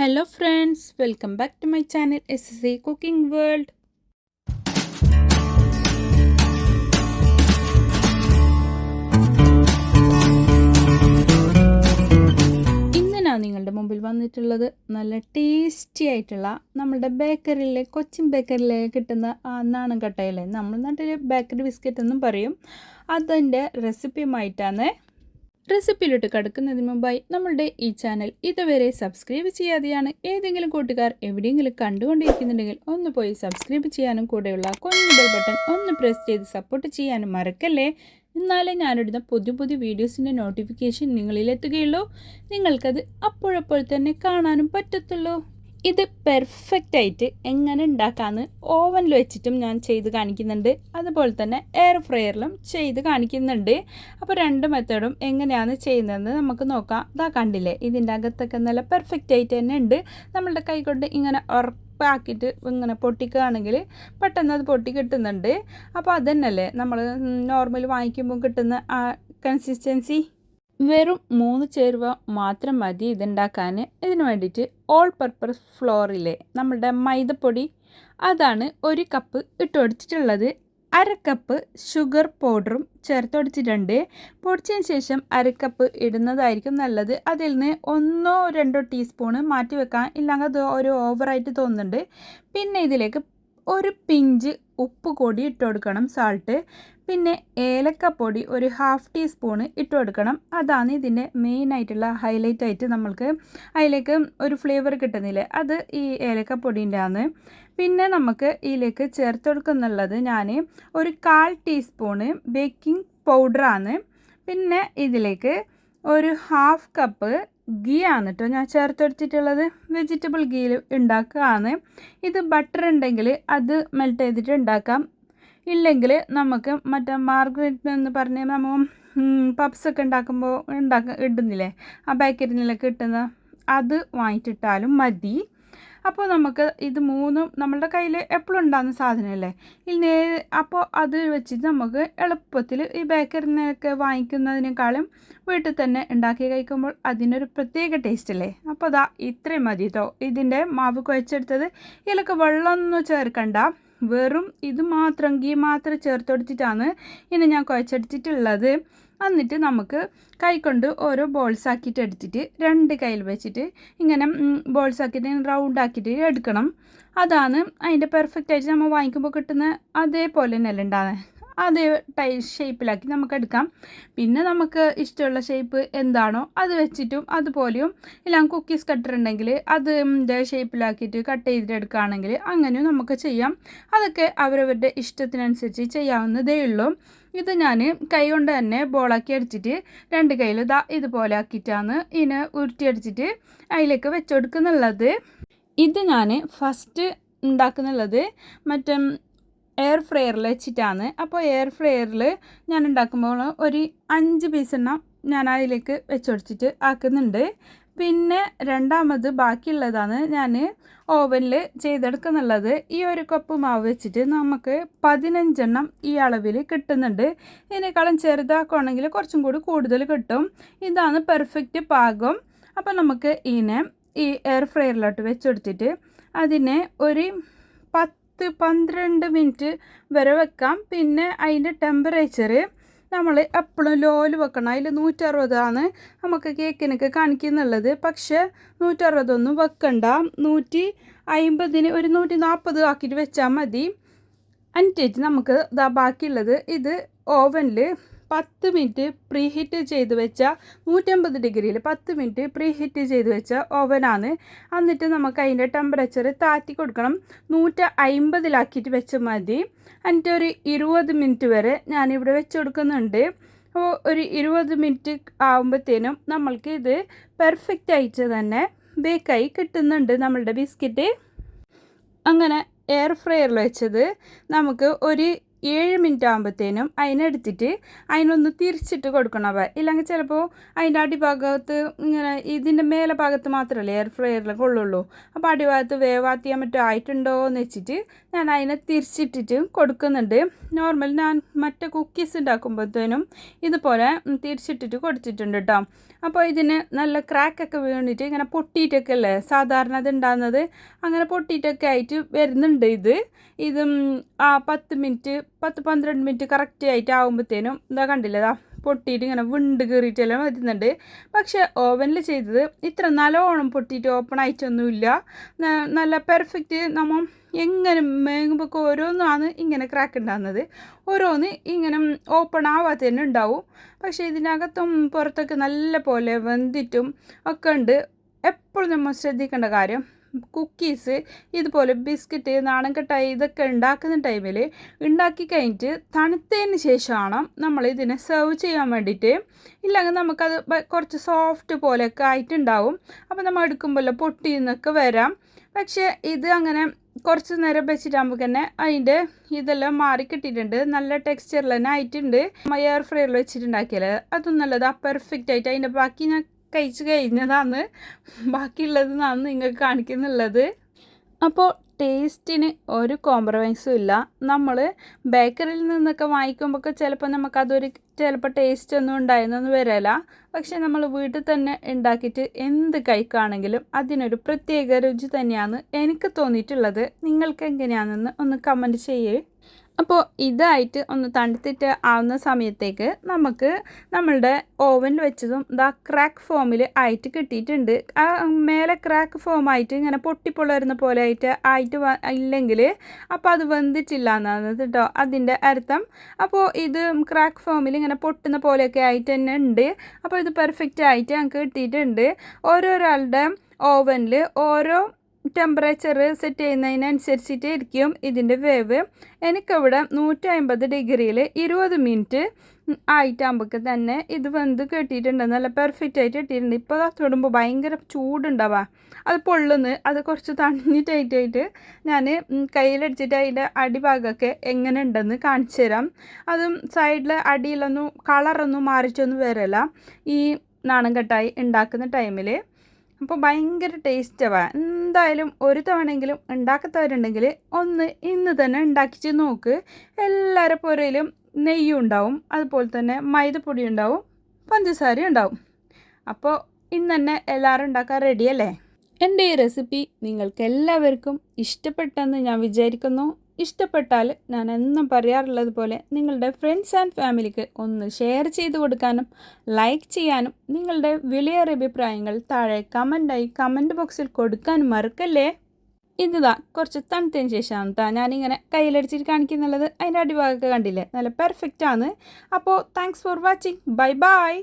Hello friends, welcome back to my channel SSA Cooking World. ഇന്ന് ഞാൻ നിങ്ങളുടെ മുമ്പിൽ വന്നിട്ടുള്ളത് നല്ല ടേസ്റ്റി ആയിട്ടുള്ള നമ്മുടെ ബേക്കറിയിലെ കൊച്ചിൻ ബേക്കറിയിലെ കിട്ടുന്ന നാണം കട്ടയിലെ നമ്മൾ നാട്ടിൽ ബേക്കറി ബിസ്ക്കറ്റ് എന്നും പറയും. അതിൻ്റെ റെസിപ്പിയുമായിട്ടാണ്. റെസിപ്പിയിലോട്ട് കിടക്കുന്നതിന് മുമ്പായി നമ്മളുടെ ഈ ചാനൽ ഇതുവരെ സബ്സ്ക്രൈബ് ചെയ്യാതെയാണ് ഏതെങ്കിലും കൂട്ടുകാർ എവിടെയെങ്കിലും കണ്ടുകൊണ്ടിരിക്കുന്നുണ്ടെങ്കിൽ ഒന്ന് പോയി സബ്സ്ക്രൈബ് ചെയ്യാനും കൂടെയുള്ള കുഞ്ഞു ബെൽ ബട്ടൺ ഒന്ന് പ്രസ് ചെയ്ത് സപ്പോർട്ട് ചെയ്യാനും മറക്കല്ലേ. എന്നാലേ ഞാനിടുന്ന പുതിയ പുതിയ വീഡിയോസിൻ്റെ നോട്ടിഫിക്കേഷൻ നിങ്ങളിലെത്തുകയുള്ളൂ. നിങ്ങൾക്കത് അപ്പോഴപ്പോൾ തന്നെ കാണാനും പറ്റത്തുള്ളൂ. ഇത് പെർഫെക്റ്റ് ആയിട്ട് എങ്ങനെ ഉണ്ടാക്കാമെന്ന് ഓവനിൽ വെച്ചിട്ടും ഞാൻ ചെയ്ത് കാണിക്കുന്നുണ്ട്, അതുപോലെ തന്നെ എയർ ഫ്രയറിലും ചെയ്ത് കാണിക്കുന്നുണ്ട്. അപ്പോൾ രണ്ട് മെത്തേഡും എങ്ങനെയാണ് ചെയ്യുന്നതെന്ന് നമുക്ക് നോക്കാം. ഇതാ കണ്ടില്ലേ, ഇതിൻ്റെ അകത്തൊക്കെ നല്ല പെർഫെക്റ്റ് ആയിട്ട് തന്നെ ഉണ്ട്. നമ്മളുടെ കൈ കൊണ്ട് ഇങ്ങനെ ഉറപ്പാക്കിയിട്ട് ഇങ്ങനെ പൊട്ടിക്കുകയാണെങ്കിൽ പെട്ടെന്ന് അത് പൊട്ടി കിട്ടുന്നുണ്ട്. അപ്പോൾ അതുതന്നെയല്ലേ നമ്മൾ നോർമൽ വാങ്ങിക്കുമ്പോൾ കിട്ടുന്ന ആ കൺസിസ്റ്റൻസി. വെറും 3 ചേരുവ മാത്രം മതി ഇതുണ്ടാക്കാൻ. ഇതിന് വേണ്ടിയിട്ട് ഓൾ പർപ്പസ് ഫ്ലോറിലെ നമ്മളുടെ മൈദപ്പൊടി അതാണ് 1 കപ്പ് ഇട്ടുകൊടുത്തിട്ടുള്ളത്. 1/2 കപ്പ് ഷുഗർ പൗഡറും ചേർത്തൊടിച്ചിട്ടുണ്ട്. പൊടിച്ചതിന് ശേഷം 1/2 കപ്പ് ഇടുന്നതായിരിക്കും നല്ലത്. അതിൽ നിന്ന് 1-2 ടീസ്പൂണ് മാറ്റി വെക്കാം, ഇല്ലെങ്കിൽ അത് ഒരു ഓവറായിട്ട് തോന്നുന്നുണ്ട്. പിന്നെ ഇതിലേക്ക് ഒരു പിഞ്ച് ഉപ്പ് കൂടി ഇട്ട് കൊടുക്കണം, സാൾട്ട്. പിന്നെ ഏലക്കപ്പൊടി ഒരു 1/2 ടീസ്പൂണ് ഇട്ട് കൊടുക്കണം. അതാണ് ഇതിൻ്റെ മെയിനായിട്ടുള്ള ഹൈലൈറ്റ് ആയിട്ട് നമ്മൾക്ക് അതിലേക്ക് ഒരു ഫ്ലേവർ കിട്ടുന്നില്ലേ, അത് ഈ ഏലക്കപ്പൊടിൻ്റെ ആണ്. പിന്നെ നമുക്ക് ഇതിലേക്ക് ചേർത്ത് കൊടുക്കുന്നുള്ളത് ഞാൻ ഒരു 1/4 ടീസ്പൂണ് ബേക്കിംഗ് പൗഡറാണ്. പിന്നെ ഇതിലേക്ക് ഒരു 1/2 കപ്പ് ഗീ ആണ് കേട്ടോ ഞാൻ ചേർത്തെടുത്തിട്ടുള്ളത്. വെജിറ്റബിൾ ഗീ ഉണ്ടാക്കുകയാണ്. ഇത് ബട്ടർ ഉണ്ടെങ്കിൽ അത് മെൽറ്റ് ചെയ്തിട്ട് ഉണ്ടാക്കാം, ഇല്ലെങ്കിൽ നമുക്ക് മറ്റേ മാർഗരറ്റ് എന്ന് പറഞ്ഞ് നമ്മൾ പപ്സൊക്കെ ഉണ്ടാക്കുമ്പോൾ ഇടുന്നില്ലേ, ആ ബേക്കറിയിലൊക്കെ കിട്ടുന്ന അത് വാങ്ങിച്ചിട്ടാലും മതി. അപ്പോൾ നമുക്ക് ഇത് മൂന്നും നമ്മളുടെ കയ്യിൽ എപ്പോഴും ഉണ്ടാകുന്ന സാധനമല്ലേ. ഇനി അപ്പോൾ അത് വെച്ചിട്ട് നമുക്ക് എളുപ്പത്തിൽ ഈ ബേക്കറിനൊക്കെ വാങ്ങിക്കുന്നതിനേക്കാളും വീട്ടിൽ തന്നെ ഉണ്ടാക്കി കഴിക്കുമ്പോൾ അതിനൊരു പ്രത്യേക ടേസ്റ്റ് അല്ലേ. അപ്പോൾ അതാ ഇത്രയും മതി കേട്ടോ. ഇതിൻ്റെ മാവ് കുഴച്ചെടുത്തത് ഇതിലൊക്കെ വെള്ളമൊന്നും ചേർക്കണ്ട, വെറും ഇത് മാത്രം ഗീ മാത്രം ചേർത്തെടുത്തിട്ടാണ് ഇനി ഞാൻ കുഴച്ചെടുത്തിട്ടുള്ളത്. എന്നിട്ട് നമുക്ക് കൈകൊണ്ട് ഓരോ ബോൾസ് ആക്കിയിട്ട് എടുത്തിട്ട് 2 കയ്യിൽ വെച്ചിട്ട് ഇങ്ങനെ ബോൾസ് ആക്കിയിട്ട് റൗണ്ട് ആക്കിയിട്ട് എടുക്കണം. അതാണ് അതിൻ്റെ പെർഫെക്റ്റ് ആയിട്ട് നമ്മൾ വാങ്ങിക്കുമ്പോൾ കിട്ടുന്ന അതേപോലെ തന്നെയല്ലേ ഉണ്ടാകുന്നത്. അതേ ഷേപ്പിലാക്കി നമുക്ക് എടുക്കാം. പിന്നെ നമുക്ക് ഇഷ്ടമുള്ള ഷേപ്പ് എന്താണോ അത് വെച്ചിട്ടും അതുപോലെയും ഇല്ലെങ്കിൽ കുക്കീസ് കട്ടർ ഉണ്ടെങ്കിൽ അതിൻ്റെ ഷേപ്പിലാക്കിയിട്ട് കട്ട് ചെയ്തിട്ട് എടുക്കുകയാണെങ്കിൽ അങ്ങനെയും നമുക്ക് ചെയ്യാം. അതൊക്കെ അവരവരുടെ ഇഷ്ടത്തിനനുസരിച്ച് ചെയ്യാവുന്നതേ ഉള്ളൂ. ഇത് ഞാൻ കൈ കൊണ്ട് തന്നെ ബോളാക്കി അടിച്ചിട്ട് 2 കയ്യിൽ ഇതുപോലെ ആക്കിയിട്ടാണ് ഇതിനെ ഉരുട്ടിയടിച്ചിട്ട് അതിലേക്ക് വെച്ച് കൊടുക്കുന്നുള്ളത്. ഇത് ഞാൻ ഫസ്റ്റ് ഉണ്ടാക്കുന്നുള്ളത് മറ്റേ എയർ ഫ്രയറിൽ വെച്ചിട്ടാണ്. അപ്പോൾ എയർ ഫ്രയറിൽ ഞാൻ ഉണ്ടാക്കുമ്പോൾ ഒരു 5 പീസെണ്ണം ഞാൻ അതിലേക്ക് വെച്ചൊടിച്ചിട്ട് ആക്കുന്നുണ്ട്. പിന്നെ രണ്ടാമത് ബാക്കിയുള്ളതാണ് ഞാൻ ഓവനിൽ ചെയ്തെടുക്കുന്നുള്ളത്. ഈ 1 കപ്പ് മാവ് വെച്ചിട്ട് നമുക്ക് 15 എണ്ണം ഈ അളവിൽ കിട്ടുന്നുണ്ട്. ഇതിനേക്കാളും ചെറുതാക്കുകയാണെങ്കിൽ കുറച്ചും കൂടി കൂടുതൽ കിട്ടും. ഇതാണ് പെർഫെക്റ്റ് പാകം. അപ്പോൾ നമുക്ക് ഇതിനെ ഈ എയർ ഫ്രയറിലോട്ട് വെച്ചെടുത്തിട്ട് അതിനെ ഒരു 10-12 മിനിറ്റ് വരെ വെക്കാം. പിന്നെ അതിൻ്റെ ടെമ്പറേച്ചർ നമ്മൾ എപ്പോഴും ലോയിൽ വെക്കണം. അതിൽ 160 ആണ് നമുക്ക് കേക്കിനൊക്കെ കാണിക്കുന്നുള്ളത്. പക്ഷേ 160 വെക്കണ്ട, 150 ഒരു 140 ആക്കിയിട്ട് വെച്ചാൽ മതി. എന്നിട്ട് നമുക്ക് ബാക്കിയുള്ളത് ഇത് ഓവനിൽ 10 മിനിറ്റ് പ്രീ ഹീറ്റ് ചെയ്ത് വെച്ച 150 ഡിഗ്രിയിൽ 10 മിനിറ്റ് പ്രീ ഹീറ്റ് ചെയ്ത് വെച്ച ഓവനാണ്. എന്നിട്ട് നമുക്ക് അതിൻ്റെ ടെമ്പറേച്ചർ താഴ്ത്തി കൊടുക്കണം, 150-ലാക്കിയിട്ട് വെച്ചാൽ മതി. എന്നിട്ട് ഒരു 20 മിനിറ്റ് വരെ ഞാനിവിടെ വെച്ച് കൊടുക്കുന്നുണ്ട്. അപ്പോൾ ഒരു 20 മിനിറ്റ് ആകുമ്പോഴത്തേനും നമ്മൾക്ക് ഇത് പെർഫെക്റ്റ് ആയിട്ട് തന്നെ ബേക്കായി കിട്ടുന്നുണ്ട് നമ്മളുടെ ബിസ്ക്കറ്റ്. അങ്ങനെ എയർ ഫ്രയറിൽ വെച്ചത് നമുക്ക് ഒരു 7 മിനിറ്റ് ആകുമ്പോഴത്തേനും അതിനെടുത്തിട്ട് അതിനൊന്ന് തിരിച്ചിട്ട് കൊടുക്കണം. ഇല്ലെങ്കിൽ ചിലപ്പോൾ അതിൻ്റെ അടിഭാഗത്ത് ഇങ്ങനെ ഇതിൻ്റെ മേലെ ഭാഗത്ത് മാത്രമല്ലേ എയർ ഫ്രയറിൽ കൊള്ളുള്ളൂ. അപ്പോൾ അടിഭാഗത്ത് വേവാത്തിയാൻ മറ്റോ ആയിട്ടുണ്ടോ എന്ന് വെച്ചിട്ട് ഞാൻ അതിനെ തിരിച്ചിട്ടിട്ട് കൊടുക്കുന്നുണ്ട്. നോർമൽ ഞാൻ മറ്റേ കുക്കീസ് ഉണ്ടാക്കുമ്പോഴത്തേനും ഇതുപോലെ തിരിച്ചിട്ടിട്ട് കൊടുത്തിട്ടുണ്ട് കേട്ടോ. അപ്പോൾ ഇതിന് നല്ല ക്രാക്കൊക്കെ വീണിട്ട് ഇങ്ങനെ പൊട്ടിയിട്ടൊക്കെ അല്ലേ സാധാരണ അത് ഉണ്ടാകുന്നത്, അങ്ങനെ പൊട്ടിയിട്ടൊക്കെ ആയിട്ട് വരുന്നുണ്ട്. ഇതും 10-12 മിനിറ്റ് കറക്റ്റ് ആയിട്ട് ആകുമ്പോഴത്തേനും ഇതാ കണ്ടില്ലേ, പൊട്ടിയിട്ട് ഇങ്ങനെ വിണ്ട് കയറിയിട്ടെല്ലാം വരുന്നുണ്ട്. പക്ഷേ ഓവനിൽ ചെയ്തത് ഇത്ര നല്ലോണം പൊട്ടിയിട്ട് ഓപ്പൺ ആയിട്ടൊന്നുമില്ല. നല്ല പെർഫെക്റ്റ്. നമ്മൾ എങ്ങനെ മേങ്ങുമ്പോൾ ഓരോന്നാണ് ഇങ്ങനെ ക്രാക്ക് ഉണ്ടാകുന്നത്, ഓരോന്ന് ഇങ്ങനെ ഓപ്പൺ ആവാത്ത തന്നെ ഉണ്ടാവും. പക്ഷേ ഇതിനകത്തും പുറത്തൊക്കെ നല്ല പോലെ വെന്തിട്ടും ഒക്കെ ഉണ്ട്. എപ്പോഴും നമ്മൾ ശ്രദ്ധിക്കേണ്ട കാര്യം, കുക്കീസ് ഇതുപോലെ ബിസ്ക്കറ്റ് നാടൻ കട്ടായി ഇതൊക്കെ ഉണ്ടാക്കുന്ന ടൈമിൽ ഉണ്ടാക്കി കഴിഞ്ഞിട്ട് തണുത്തതിന് ശേഷമാണ് നമ്മൾ ഇതിനെ സെർവ് ചെയ്യാൻ വേണ്ടിയിട്ട്. ഇല്ലെങ്കിൽ നമുക്കത് കുറച്ച് സോഫ്റ്റ് പോലെയൊക്കെ ആയിട്ടുണ്ടാവും. അപ്പോൾ നമ്മൾ എടുക്കുമ്പോൾ പൊട്ടി എന്നൊക്കെ വരാം. പക്ഷേ ഇത് അങ്ങനെ കുറച്ച് നേരം വെച്ചിട്ടാകുമ്പോൾ തന്നെ അതിൻ്റെ ഇതെല്ലാം മാറി കിട്ടിയിട്ടുണ്ട്. നല്ല ടെക്സ്ചറിൽ തന്നെ ആയിട്ടുണ്ട്. എയർ ഫ്രയറിൽ വെച്ചിട്ടുണ്ടാക്കിയാൽ അതും നല്ലത്. പെർഫെക്റ്റ് ആയിട്ട് അതിൻ്റെ ബാക്കി ഞാൻ കഴിച്ച് കഴിഞ്ഞതാണ്, ബാക്കിയുള്ളതെന്നാണ് നിങ്ങൾക്ക് കാണിക്കുന്നുള്ളത്. അപ്പോൾ ടേസ്റ്റിന് ഒരു കോംപ്രമൈസും ഇല്ല. നമ്മൾ ബേക്കറിയിൽ നിന്നൊക്കെ വാങ്ങിക്കുമ്പോൾ ചിലപ്പോൾ നമുക്കതൊരു ടേസ്റ്റ് ഒന്നും ഉണ്ടായെന്നൊന്നും വരില്ല. പക്ഷേ നമ്മൾ വീട്ടിൽ തന്നെ ഉണ്ടാക്കിയിട്ട് എന്ത് കഴിക്കുകയാണെങ്കിലും അതിനൊരു പ്രത്യേക രുചി തന്നെയാണ് എനിക്ക് തോന്നിയിട്ടുള്ളത്. നിങ്ങൾക്ക് എങ്ങനെയാണെന്ന് ഒന്ന് കമൻറ്റ് ചെയ്യേ. അപ്പോൾ ഇതായിട്ട് ഒന്ന് തണുത്തിട്ട് ആവുന്ന സമയത്തേക്ക് നമുക്ക് നമ്മളുടെ ഓവനിൽ വെച്ചതും ക്രാക്ക് ഫോമിൽ ആയിട്ട് കിട്ടിയിട്ടുണ്ട്. ആ മേലെ ക്രാക്ക് ഫോമായിട്ട് ഇങ്ങനെ പൊട്ടിപ്പൊളരുന്ന പോലെ ആയിട്ട് ഇല്ലെങ്കിൽ അപ്പോൾ അത് വെന്തിട്ടില്ല എന്നാണ് കേട്ടോ അതിൻ്റെ അർത്ഥം. അപ്പോൾ ഇത് ക്രാക്ക് ഫോമിൽ ഇങ്ങനെ പൊട്ടുന്ന പോലെയൊക്കെ ആയിട്ട് തന്നെ ഉണ്ട്. അപ്പോൾ ഇത് പെർഫെക്റ്റ് ആയിട്ട് ഞങ്ങൾക്ക് കിട്ടിയിട്ടുണ്ട്. ഓരോരാളുടെ ഓവനിൽ ഓരോ ടെമ്പറേച്ചർ സെറ്റ് ചെയ്യുന്നതിനനുസരിച്ചിട്ട് ഇരിക്കും ഇതിൻ്റെ വേവ്. എനിക്കിവിടെ 150 ഡിഗ്രിയിൽ 20 മിനിറ്റ് ആയിട്ടാകുമ്പോൾ തന്നെ ഇത് വെന്ത് കെട്ടിയിട്ടുണ്ട്. നല്ല പെർഫെക്റ്റ് ആയിട്ട് കിട്ടിയിട്ടുണ്ട്. ഇപ്പോൾ തൊടുമ്പോൾ ഭയങ്കര ചൂടുണ്ടാവുക, അത് പൊള്ളുന്നു. അത് കുറച്ച് തണിഞ്ഞിട്ടായിട്ട് ഞാൻ കയ്യിലടിച്ചിട്ട് അതിൻ്റെ അടിഭാഗമൊക്കെ എങ്ങനെ ഉണ്ടെന്ന് കാണിച്ചു തരാം. അതും സൈഡിൽ അടിയിലൊന്നും കളറൊന്നും മാറിയിട്ടൊന്നും വരില്ല ഈ നാടൻ കട്ടായി ഉണ്ടാക്കുന്ന ടൈമിൽ. അപ്പോൾ ഭയങ്കര ടേസ്റ്റാണ്. എന്തായാലും ഒരു തവണയെങ്കിലും ഉണ്ടാക്കാത്തവരുണ്ടെങ്കിൽ ഒന്ന് ഇന്ന് തന്നെ ഉണ്ടാക്കിച്ച് നോക്ക്. എല്ലാവരുടെ പുരയിലും നെയ്യും ഉണ്ടാവും, അതുപോലെ തന്നെ മൈദപ്പൊടി ഉണ്ടാവും, പഞ്ചസാര ഉണ്ടാവും. അപ്പോൾ ഇന്ന് തന്നെ എല്ലാവരും ഉണ്ടാക്കാൻ റെഡിയല്ലേ? എൻ്റെ ഈ റെസിപ്പി നിങ്ങൾക്ക് എല്ലാവർക്കും ഇഷ്ടപ്പെട്ടെന്ന് ഞാൻ വിചാരിക്കുന്നു. ഇഷ്ടപ്പെട്ടാൽ ഞാൻ എന്നും പറയാറുള്ളത് പോലെ നിങ്ങളുടെ ഫ്രണ്ട്സ് ആൻഡ് ഫാമിലിക്ക് ഒന്ന് ഷെയർ ചെയ്ത് കൊടുക്കാനും ലൈക്ക് ചെയ്യാനും നിങ്ങളുടെ വിലയേറിയ അഭിപ്രായങ്ങൾ താഴെ കമൻറ്റ് ബോക്സിൽ കൊടുക്കാനും മറക്കല്ലേ. ഇതാ കുറച്ച് തണുത്തതിന് ശേഷമാണ് ഞാനിങ്ങനെ കയ്യിലടിച്ചിട്ട് കാണിക്കുന്നുള്ളത്. അതിൻ്റെ അടിഭാഗമൊക്കെ കണ്ടില്ലേ, നല്ല പെർഫെക്റ്റ് ആണ്. അപ്പോൾ thanks for watching. Bye bye.